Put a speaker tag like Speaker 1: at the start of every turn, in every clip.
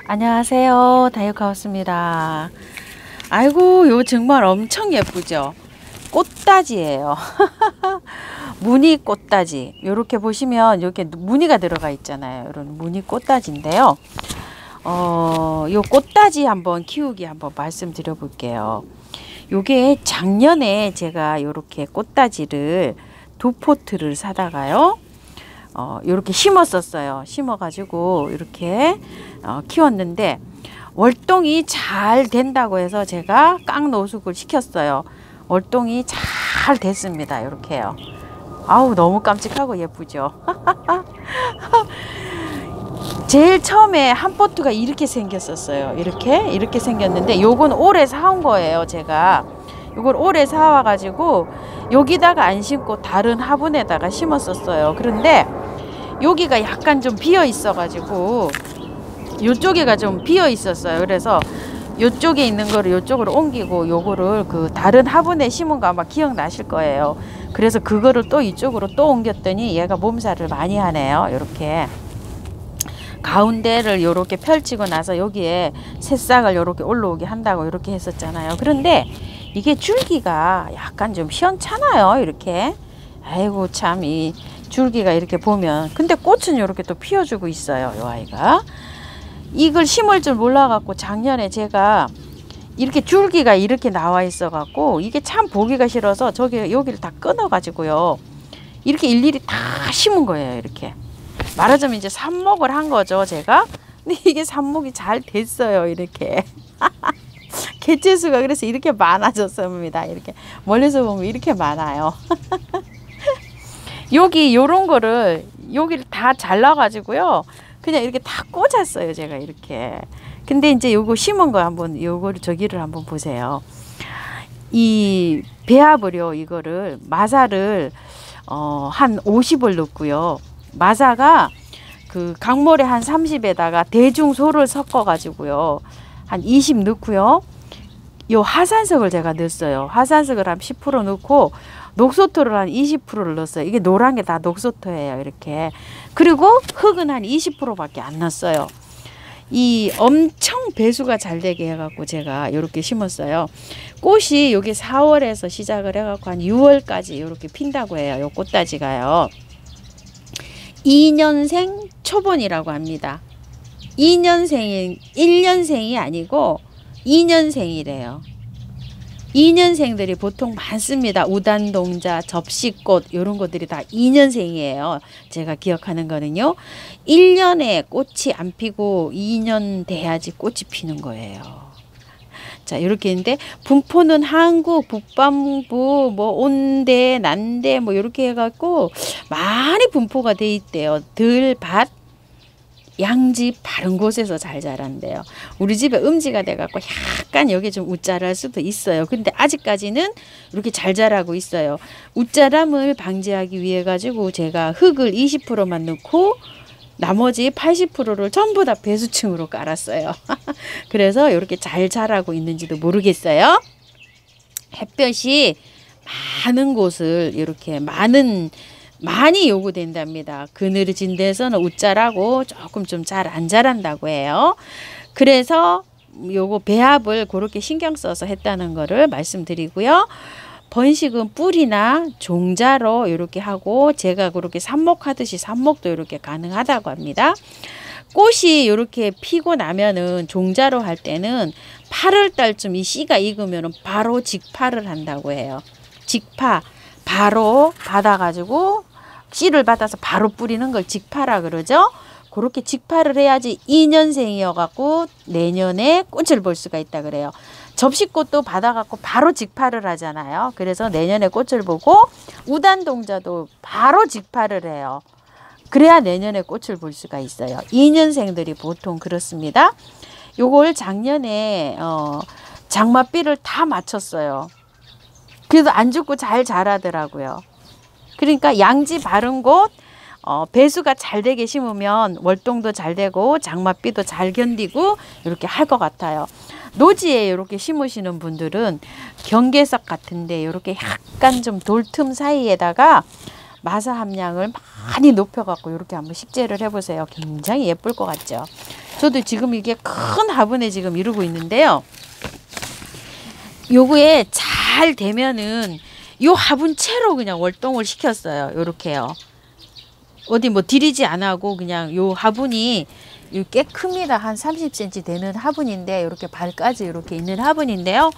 Speaker 1: 안녕하세요, 다육하우스입니다. 아이고, 요 정말 엄청 예쁘죠? 꽃다지예요. 무늬 꽃다지. 요렇게 보시면 이렇게 무늬가 들어가 있잖아요. 이런 무늬 꽃다지인데요. 요 꽃다지 한번 키우기 한번 말씀드려 볼게요. 요게 작년에 제가 요렇게 꽃다지를 2포트를 사다가요. 요렇게 심었었어요. 심어가지고 이렇게 키웠는데 월동이 잘 된다고 해서 제가 깡노숙을 시켰어요. 월동이 잘 됐습니다. 이렇게요. 아우, 너무 깜찍하고 예쁘죠. 제일 처음에 한 포트가 이렇게 생겼었어요. 이렇게 생겼는데 요건 올해 사온 거예요. 제가 요걸 올해 사와 가지고 여기다가 안 심고 다른 화분에다가 심었었어요. 그런데 여기가 약간 좀 비어 있어 가지고 요쪽에가 좀 비어 있었어요. 그래서 요쪽에 있는 거를 요쪽으로 옮기고 요거를 그 다른 화분에 심은 거 아마 기억나실 거예요. 그래서 그거를 또 이쪽으로 또 옮겼더니 얘가 몸살을 많이 하네요. 이렇게 가운데를 요렇게 펼치고 나서 여기에 새싹을 요렇게 올라오게 한다고 이렇게 했었잖아요. 그런데 이게 줄기가 약간 좀 시원찮아요. 이렇게. 아이고, 참 이 줄기가 이렇게 보면. 근데 꽃은 이렇게 또 피워주고 있어요. 요 아이가. 이걸 심을 줄 몰라 갖고 작년에 제가 이렇게 줄기가 이렇게 나와 있어 갖고 이게 참 보기가 싫어서 여기를 다 끊어 가지고요. 이렇게 일일이 다 심은 거예요. 이렇게. 말하자면 이제 삽목을 한 거죠, 제가. 근데 이게 삽목이 잘 됐어요. 이렇게. 개체수가 그래서 이렇게 많아졌습니다. 이렇게 멀리서 보면 이렇게 많아요. 여기 요런 거를 여기를 다 잘라 가지고요. 그냥 이렇게 다 꽂았어요, 제가 이렇게. 근데 이제 요거 심은 거 한번 요거를 저기를 한번 보세요. 이 배합을요, 이거를 마사를 한 50을 넣고요. 마사가 그 강모래 한 30에다가 대중소를 섞어 가지고요. 한 20 넣고요. 요 화산석을 제가 넣었어요. 화산석을 한 10% 넣고 녹소토를 한 20%를 넣었어요. 이게 노란 게 다 녹소토예요. 이렇게. 그리고 흙은 한 20%밖에 안 넣었어요. 이 엄청 배수가 잘 되게 해갖고 제가 이렇게 심었어요. 꽃이 여기 4월에서 시작을 해갖고 한 6월까지 이렇게 핀다고 해요. 요 꽃다지가요. 2년생 초본이라고 합니다. 1년생이 아니고 2년생이래요. 2년생들이 보통 많습니다. 우단동자, 접시꽃 이런 것들이 다 2년생이에요. 제가 기억하는 거는요. 1년에 꽃이 안 피고 2년 돼야지 꽃이 피는 거예요. 자, 이렇게 있는데 분포는 한국, 북반부, 뭐 온대, 난대 뭐 이렇게 해갖고 많이 분포가 돼 있대요. 들밭, 양지 바른 곳에서 잘 자란대요. 우리 집에 음지가 돼갖고 약간 여기 좀 웃자랄 수도 있어요. 근데 아직까지는 이렇게 잘 자라고 있어요. 웃자람을 방지하기 위해 가지고 제가 흙을 20%만 넣고 나머지 80%를 전부 다 배수층으로 깔았어요. 그래서 이렇게 잘 자라고 있는지도 모르겠어요. 햇볕이 많은 곳을 이렇게 많이 요구된답니다. 그늘진 데서는 웃자라고 조금 좀 잘 안 자란다고 해요. 그래서 요거 배합을 그렇게 신경 써서 했다는 거를 말씀드리고요. 번식은 뿌리나 종자로 이렇게 하고 제가 그렇게 삽목하듯이 삽목도 이렇게 가능하다고 합니다. 꽃이 이렇게 피고 나면은 종자로 할 때는 8월 달쯤 이 씨가 익으면 바로 직파를 한다고 해요. 직파 바로 받아가지고 씨를 받아서 바로 뿌리는 걸 직파라 그러죠. 그렇게 직파를 해야지 2년생이어 갖고 내년에 꽃을 볼 수가 있다 그래요. 접시꽃도 받아갖고 바로 직파를 하잖아요. 그래서 내년에 꽃을 보고 우단동자도 바로 직파를 해요. 그래야 내년에 꽃을 볼 수가 있어요. 2년생들이 보통 그렇습니다. 요걸 작년에 장맛비를 다 맞췄어요. 그래도 안 죽고 잘 자라더라고요. 그러니까 양지 바른 곳, 배수가 잘 되게 심으면 월동도 잘 되고 장맛비도 잘 견디고 이렇게 할 것 같아요. 노지에 이렇게 심으시는 분들은 경계석 같은데 이렇게 약간 좀 돌틈 사이에다가 마사 함량을 많이 높여갖고 이렇게 한번 식재를 해보세요. 굉장히 예쁠 것 같죠. 저도 지금 이게 큰 화분에 지금 이루고 있는데요. 요거에 잘 되면은 요 화분 채로 그냥 월동을 시켰어요. 요렇게요. 어디 뭐 들이지 안 하고 그냥 요 화분이 꽤 큽니다. 한 30cm 되는 화분인데 이렇게 발까지 이렇게 있는 화분인데요.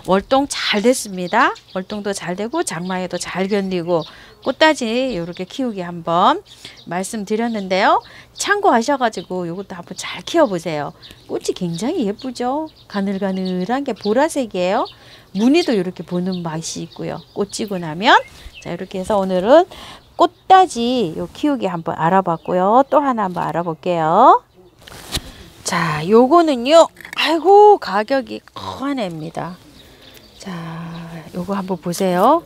Speaker 1: 월동 잘 됐습니다. 월동도 잘 되고 장마에도 잘 견디고 꽃다지 이렇게 키우기 한번 말씀드렸는데요. 참고하셔가지고 이것도 한번 잘 키워보세요. 꽃이 굉장히 예쁘죠. 가늘가늘한 게 보라색이에요. 무늬도 이렇게 보는 맛이 있고요. 꽃 지고 나면 자 이렇게 해서 오늘은 꽃다지 요 키우기 한번 알아봤고요. 또 하나 한번 알아볼게요. 자, 요거는요. 아이고 가격이 큰 애입니다. 자, 요거 한번 보세요.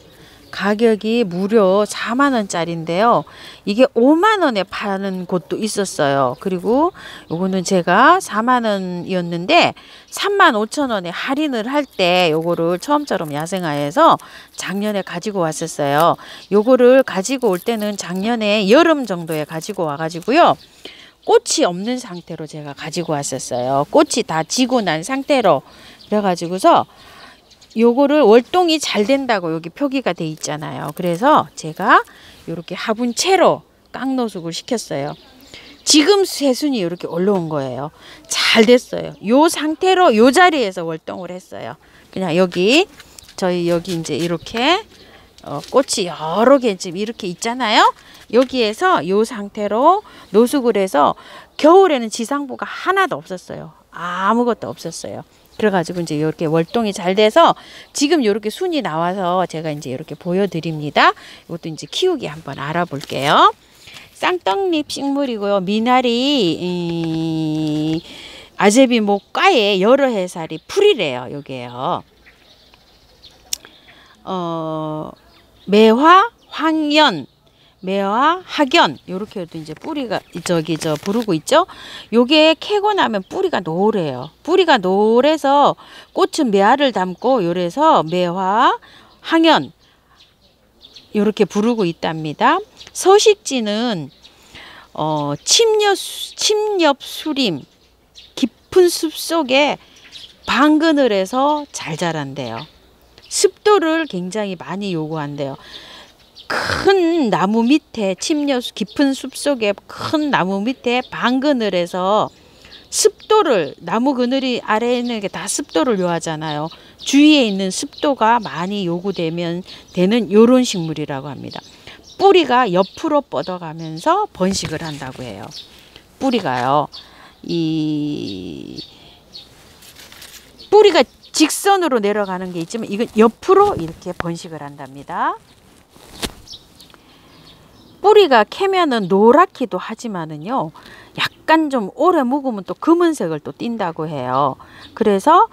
Speaker 1: 가격이 무려 4만 원짜리인데요. 이게 5만 원에 파는 곳도 있었어요. 그리고 요거는 제가 4만 원이었는데 3만 5천 원에 할인을 할 때 요거를 처음처럼 야생화에서 작년에 가지고 왔었어요. 요거를 가지고 올 때는 작년에 여름 정도에 가지고 와가지고요. 꽃이 없는 상태로 제가 가지고 왔었어요. 꽃이 다 지고 난 상태로. 그래가지고서 요거를 월동이 잘 된다고 여기 표기가 돼 있잖아요. 그래서 제가 이렇게 화분채로 깡노숙을 시켰어요. 지금 새순이 이렇게 올라온 거예요. 잘 됐어요. 요 상태로 요 자리에서 월동을 했어요. 그냥 여기 저희 여기 이제 이렇게 꽃이 여러 개 지금 이렇게 있잖아요. 여기에서 요 상태로 노숙을 해서 겨울에는 지상보가 하나도 없었어요. 아무것도 없었어요. 그래가지고 이제 이렇게 월동이 잘 돼서 지금 이렇게 순이 나와서 제가 이제 이렇게 보여드립니다. 이것도 이제 키우기 한번 알아볼게요. 쌍떡잎 식물이고요. 미나리 아제비 목과에 여러 해살이 풀이래요. 여기에요. 매화, 황연, 매화, 학연 요렇게도 이제 뿌리가 부르고 있죠. 요게 캐고 나면 뿌리가 노래요. 뿌리가 노래서 꽃은 매화를 담고 요래서 매화, 황연 요렇게 부르고 있답니다. 서식지는 침엽수림 깊은 숲속에 방그늘에서 잘 자란대요. 습도를 굉장히 많이 요구한대요. 큰 나무 밑에 깊은 숲속에 큰 나무 밑에 방그늘에서 습도를 나무 그늘이 아래에 있는 게 다 습도를 요하잖아요. 주위에 있는 습도가 많이 요구되면 되는 요런 식물이라고 합니다. 뿌리가 옆으로 뻗어가면서 번식을 한다고 해요. 뿌리가요. 이 뿌리가 직선으로 내려가는 게 있지만 이건 옆으로 이렇게 번식을 한답니다. 뿌리가 캐면은 노랗기도 하지만은요, 약간 좀 오래 묵으면 또 검은색을 또 띈다고 해요. 그래서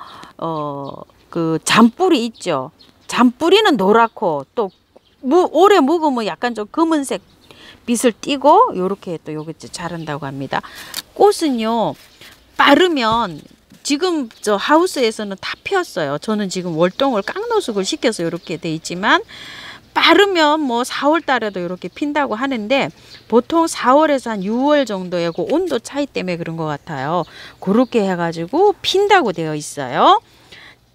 Speaker 1: 그 잔뿌리 있죠. 잔뿌리는 노랗고 또 오래 묵으면 약간 좀 검은색 빛을 띠고 요렇게 또 요게 자란다고 합니다. 꽃은요 빠르면 지금 저 하우스에서는 다 피었어요. 저는 지금 월동을 깡노숙을 시켜서 이렇게 돼 있지만 빠르면 뭐 4월 달에도 이렇게 핀다고 하는데 보통 4월에서 한 6월 정도에 그 온도 차이 때문에 그런 것 같아요. 그렇게 해가지고 핀다고 되어 있어요.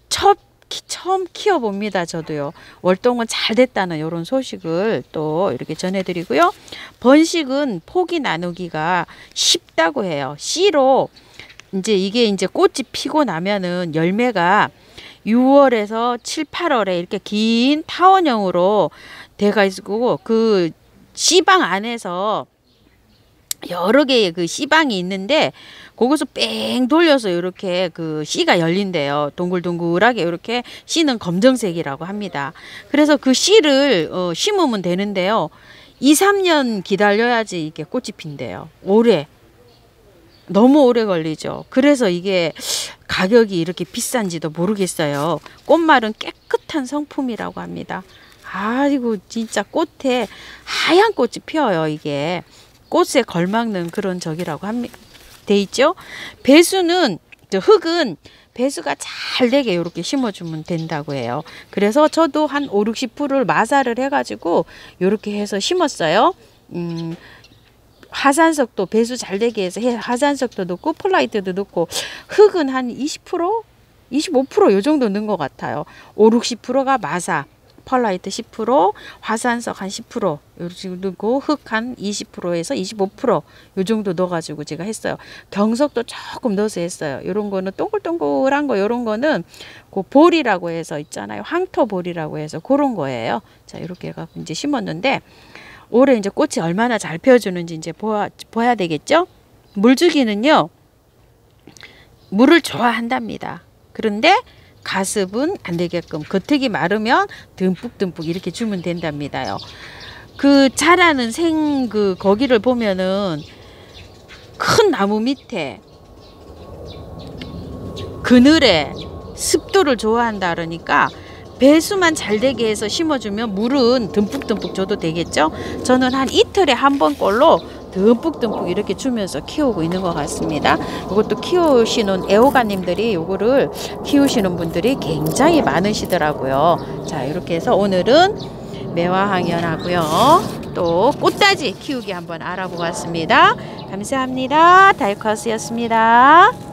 Speaker 1: 처음 키워봅니다. 저도요. 월동은 잘 됐다는 이런 소식을 또 이렇게 전해드리고요. 번식은 포기 나누기가 쉽다고 해요. 씨로 이제 이게 이제 꽃이 피고 나면은 열매가 6월에서 7, 8월에 이렇게 긴 타원형으로 돼가 있고 그 씨방 안에서 여러 개의 그 씨방이 있는데 거기서 뺑 돌려서 이렇게 그 씨가 열린대요. 동글동글하게 이렇게 씨는 검정색이라고 합니다. 그래서 그 씨를 심으면 되는데요. 2, 3년 기다려야지 이게 꽃이 핀대요. 너무 오래 걸리죠. 그래서 이게 가격이 이렇게 비싼지도 모르겠어요. 꽃말은 깨끗한 성품이라고 합니다. 아이고 진짜 꽃에 하얀 꽃이 피어요. 이게 꽃에 걸맞는 그런 적이라고 돼 있죠. 배수는 흙은 배수가 잘 되게 이렇게 심어주면 된다고 해요. 그래서 저도 한 5, 60%를 마사를 해가지고 이렇게 해서 심었어요. 화산석도 배수 잘 되게 해서 화산석도 넣고 펄라이트도 넣고 흙은 한 20%? 25% 요 정도 넣은 것 같아요. 50~60%가 마사, 펄라이트 10%, 화산석 한 10%, 요 정도 넣고 흙 한 20%에서 25% 요 정도 넣어가지고 제가 했어요. 경석도 조금 넣어서 했어요. 요런 거는 동글동글한 거, 요런 거는 그 볼이라고 해서 있잖아요. 황토볼이라고 해서 그런 거예요. 자, 이렇게 해갖고 이제 심었는데 올해 이제 꽃이 얼마나 잘 피어주는지 이제 봐야 되겠죠? 물주기는요, 물을 좋아한답니다. 그런데 가습은 안 되게끔 겉흙이 마르면 듬뿍듬뿍 이렇게 주면 된답니다요. 그 자라는 거기를 보면은 큰 나무 밑에 그늘에 습도를 좋아한다 그러니까 배수만 잘 되게 해서 심어주면 물은 듬뿍듬뿍 줘도 되겠죠. 저는 한 이틀에 한 번 꼴로 듬뿍듬뿍 이렇게 주면서 키우고 있는 것 같습니다. 이것도 키우시는 애호가님들이 요거를 키우시는 분들이 굉장히 많으시더라고요. 자, 이렇게 해서 오늘은 매화항연하고요. 또 꽃다지 키우기 한번 알아보았습니다. 감사합니다. 다이커스였습니다.